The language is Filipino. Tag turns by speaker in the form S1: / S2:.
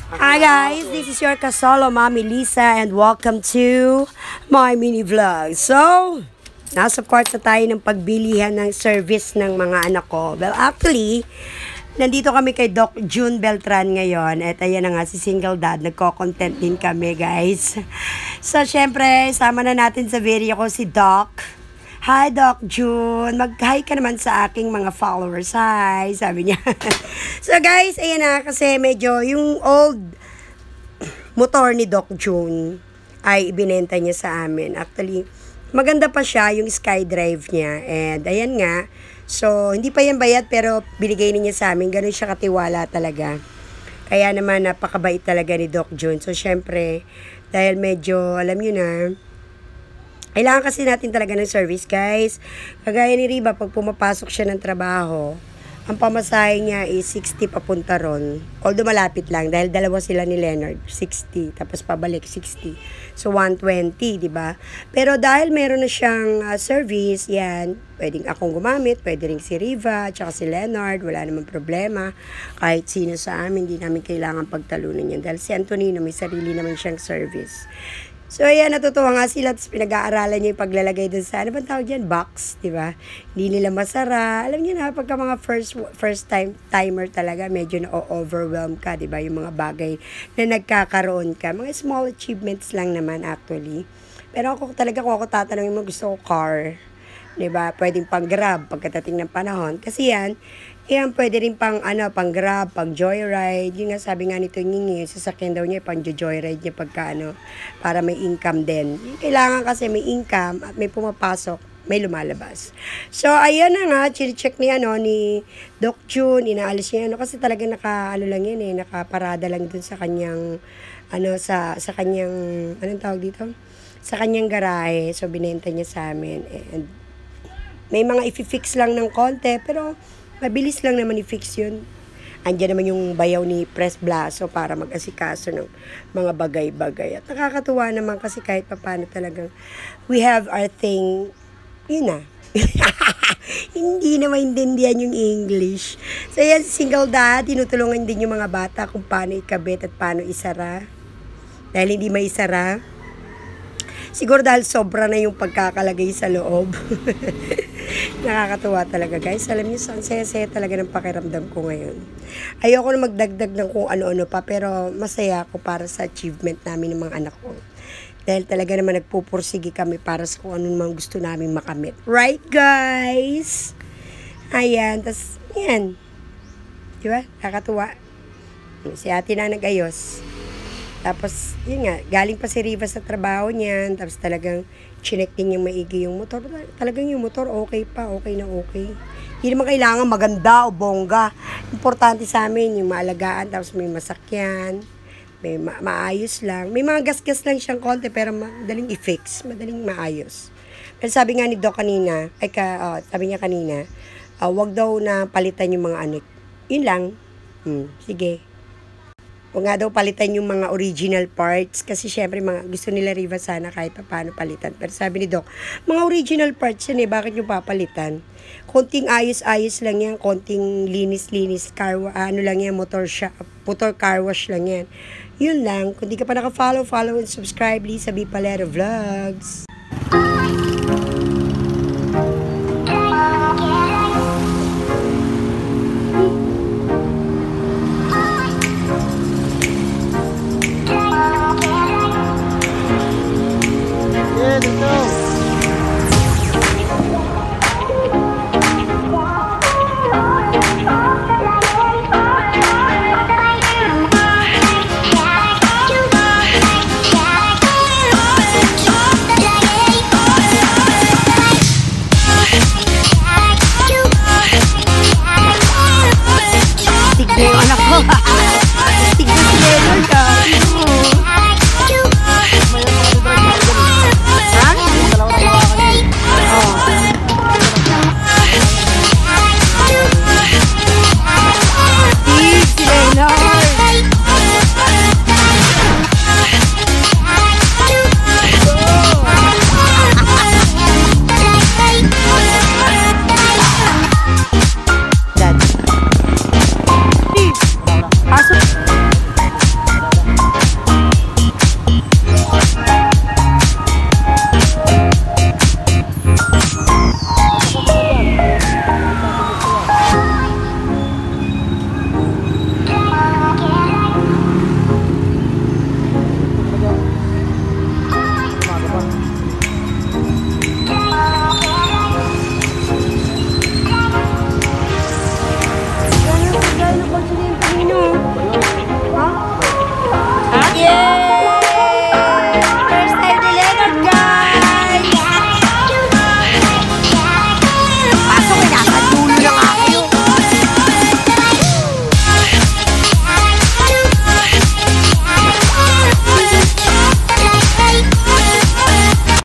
S1: Hi guys, this is your kasolo Mami Lisa and welcome to my mini vlog. So, nasa part na tayo ng pagbilihan ng service ng mga anak ko. Well, actually, nandito kami kay Doc June Beltran ngayon. At ayan na nga, si single dad. Nagko-content din kami guys. So, syempre, sama na natin sa video ko si Doc. Hi, Doc June. Mag-hi ka naman sa aking mga followers. Hi, sabi niya. So, guys, ayan na. Kasi medyo yung old motor ni Doc June ay ibinenta niya sa amin. Actually, maganda pa siya, yung SkyDrive niya. And, ayan nga. So, hindi pa yan bayad, pero binigay niya sa amin. Ganun siya katiwala talaga. Kaya naman, napakabait talaga ni Doc June. So, syempre, dahil medyo, alam niyo na, kailangan kasi natin talaga ng service, guys. Kagaya ni Riba, pag pumapasok siya ng trabaho, ang pamasahe niya is 60 papunta ron. Although malapit lang, dahil dalawa sila ni Leonard, 60, tapos pabalik 60. So, 120, di ba? Pero dahil meron na siyang service, yan, pwedeng akong gumamit, pwede rin si Riva, tsaka si Leonard, wala namang problema. Kahit sino sa amin, hindi namin kailangan pagtalunan yan. Dahil si Antonino, may sarili naman siyang service. So, ayan, natutuwa nga sila. Tapos pinag-aaralan niya yung paglalagay dun sa, ano bang tawag dyan? Box, di ba? Hindi nila masara. Alam niyo na, pagka mga first time timer talaga, medyo na-overwhelm ka, di ba? Yung mga bagay na nagkakaroon ka. Mga small achievements lang naman, actually. Pero ako talaga, kung ako tatanungin mo, gusto ko car. Di ba? Pwedeng pang grab pagkatating ng panahon. Kasi yan pwede rin pang pang grab, pang joyride. Yung nga sabi nga nito Ngingi, sasakyan daw niya pang joyride niya pagka para may income din. Kailangan kasi may income at may pumapasok, may lumalabas. So ayan na nga, check ni ni Doc June, inaalis niya kasi talaga lang yan nakaparada lang dun sa kanyang sa kanyang anong tawag dito? Sa kanyang garahe. So binenta niya sa amin and may mga i-fix lang ng konti pero mabilis lang naman i-fix yun. Andiyan naman yung bayaw ni Press Blaso para mag-asikaso ng mga bagay-bagay. At nakakatuwa naman kasi kahit paano talagang we have our thing, yun na. Hindi na maintindihan yung English. So yan, single dad, tinutulungan din yung mga bata kung paano ikabit at paano isara. Dahil hindi maisara, siguro dahil sobra na yung pagkakalagay sa loob. Nakakatuwa talaga guys. Alam niyo, ang saya-saya talaga ng pakiramdam ko ngayon. Ayoko na magdagdag ng kung ano-ano pa, pero masaya ako para sa achievement namin ng mga anak ko. Dahil talaga naman nagpupursige kami para sa kung ano naman gusto namin makamit. Right guys? Ayan. Tapos, yan. Diba? Nakakatuwa. Si ate na nag-ayos. Tapos, yun nga, galing pa si Riva sa trabaho niyan. Tapos talagang chinek din yung maigi yung motor. Talagang yung motor, okay pa, okay na okay. Hindi naman kailangan maganda o bongga. Importante sa amin yung maalagaan, tapos may masakyan, may maayos lang. May mga gas-gas lang siyang konti, pero madaling i-fix, madaling maayos. Pero sabi nga ni Doc kanina, sabi niya kanina, wag daw na palitan yung mga anik. Yun lang. Sige. Huwag nga daw palitan yung mga original parts kasi syempre gusto nila Riva sana kahit paano palitan. Pero sabi ni Doc, mga original parts yan bakit nyo papalitan? Konting ayos-ayos lang yan, konting linis-linis, lang yan, motor car wash lang yan. Yun lang, kung di ka pa naka-follow and subscribe, Lisa B. Palero Vlogs.